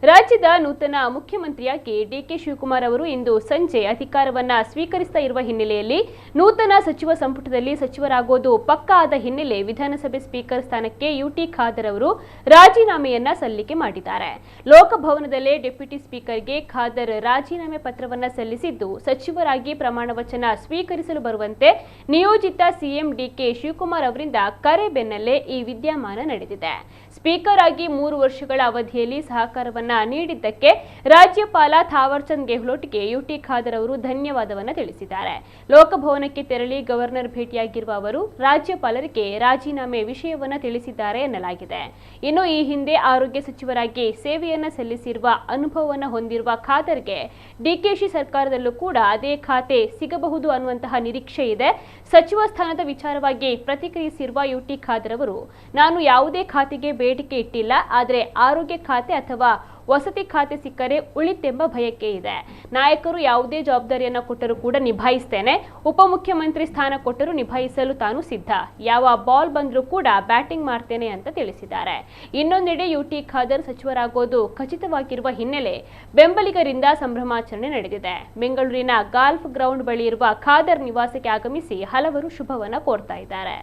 ರಾಜ್ಯದ ನೂತನ ಮುಖ್ಯಮಂತ್ರಿಯಾಗಿ ಡಿಕೆ ಶಿವಕುಮಾರ್ ಅವರು ಇಂದು ಸಂಜೆ ಅಧಿಕಾರವನ್ನ ಸ್ವೀಕರಿಸ್ತಾ ಇರುವ ಹಿನ್ನೆಲೆಯಲ್ಲಿ ನೂತನ ಸಚಿವ ಸಂಪುಟದಲ್ಲಿ ಸಚಿವರಾಗೋದು ಪಕ್ಕಾ ಆದ ಹಿನ್ನೆಲೆ ವಿಧಾನಸಭೆ ಸ್ಪೀಕರ್ ಸ್ಥಾನಕ್ಕೆ ಯುಟಿ ಖಾದರ್ ಅವರು ರಾಜೀನಾಮೆಯನ್ನ ಸಲ್ಲಿಕೆ ಮಾಡಿದ್ದಾರೆ. ಲೋಕಭವನದಲ್ಲೇ ಡೆಪ್ಯೂಟಿ ಸ್ಪೀಕರ್ಗೆ ಖಾದರ್ ರಾಜೀನಾಮೆ ಪತ್ರವನ್ನ ಸಲ್ಲಿಸಿದ್ದು, ಸಚಿವರಾಗಿ ಪ್ರಮಾಣ ವಚನ ಸ್ವೀಕರಿಸಲು ಬರುವಂತೆ ನಿಯೋಜಿತ ಸಿಎಂ ಡಿಕೆ ಶಿವಕುಮಾರ್ ಅವರಿಂದ ಕರೆ ಬೆನ್ನಲ್ಲೇ ಈ ವಿದ್ಯಮಾನ ನಡೆದಿದೆ. ಸ್ಪೀಕರ್ ಆಗಿ 3 ವರ್ಷಗಳ ಅವಧಿಯಲ್ಲಿ ಸಹಕಾರವನ್ನ ನೀಡಿದ್ದಕ್ಕೆ ರಾಜ್ಯಪಾಲ ಥಾವರ್ ಚಂದ್ ಗೆಹ್ಲೋಟ್ಗೆ ಯುಟಿ ಖಾದರ್ ಅವರು ಧನ್ಯವಾದವನ್ನು ತಿಳಿಸಿದ್ದಾರೆ. ಲೋಕಭವನಕ್ಕೆ ತೆರಳಿ ಗವರ್ನರ್ ಭೇಟಿಯಾಗಿರುವ ಅವರು ರಾಜ್ಯಪಾಲರಿಗೆ ರಾಜೀನಾಮೆ ವಿಷಯವನ್ನು ತಿಳಿಸಿದ್ದಾರೆ ಎನ್ನಲಾಗಿದೆ. ಇನ್ನು ಈ ಹಿಂದೆ ಆರೋಗ್ಯ ಸಚಿವರಾಗಿ ಸೇವೆಯನ್ನ ಸಲ್ಲಿಸಿರುವ ಅನುಭವವನ್ನು ಹೊಂದಿರುವ ಖಾದರ್ಗೆ ಡಿಕೆಶಿ ಸರ್ಕಾರದಲ್ಲೂ ಕೂಡ ಅದೇ ಖಾತೆ ಸಿಗಬಹುದು ಅನ್ನುವಂತಹ ನಿರೀಕ್ಷೆ ಇದೆ. ಸಚಿವ ಸ್ಥಾನದ ವಿಚಾರವಾಗಿ ಪ್ರತಿಕ್ರಿಯಿಸಿರುವ ಯುಟಿ ಖಾದರ್ ಅವರು, ನಾನು ಯಾವುದೇ ಖಾತೆಗೆ ಬೇಡಿಕೆ ಇಟ್ಟಿಲ್ಲ, ಆದರೆ ಆರೋಗ್ಯ ಖಾತೆ ಅಥವಾ ವಸತಿ ಖಾತೆ ಸಿಕ್ಕರೆ ಉಳಿತೆಂಬ ಭಯಕ್ಕೆ ಇದೆ. ನಾಯಕರು ಯಾವುದೇ ಜವಾಬ್ದಾರಿಯನ್ನು ಕೊಟ್ಟರೂ ಕೂಡ ನಿಭಾಯಿಸ್ತೇನೆ. ಉಪಮುಖ್ಯಮಂತ್ರಿ ಸ್ಥಾನ ಕೊಟ್ಟರೂ ನಿಭಾಯಿಸಲು ತಾನು ಸಿದ್ಧ. ಯಾವ ಬಾಲ್ ಬಂದರೂ ಕೂಡ ಬ್ಯಾಟಿಂಗ್ ಮಾಡ್ತೇನೆ ಅಂತ ತಿಳಿಸಿದ್ದಾರೆ. ಇನ್ನೊಂದೆಡೆ ಯುಟಿ ಖಾದರ್ ಸಚಿವರಾಗೋದು ಖಚಿತವಾಗಿರುವ ಹಿನ್ನೆಲೆ ಬೆಂಬಲಿಗರಿಂದ ಸಂಭ್ರಮಾಚರಣೆ ನಡೆದಿದೆ. ಬೆಂಗಳೂರಿನ ಗಾಲ್ಫ್ ಗ್ರೌಂಡ್ ಬಳಿ ಇರುವ ಖಾದರ್ ನಿವಾಸಕ್ಕೆ ಆಗಮಿಸಿ ಹಲವರು ಶುಭವನ್ನ ಕೋರ್ತಾ ಇದ್ದಾರೆ.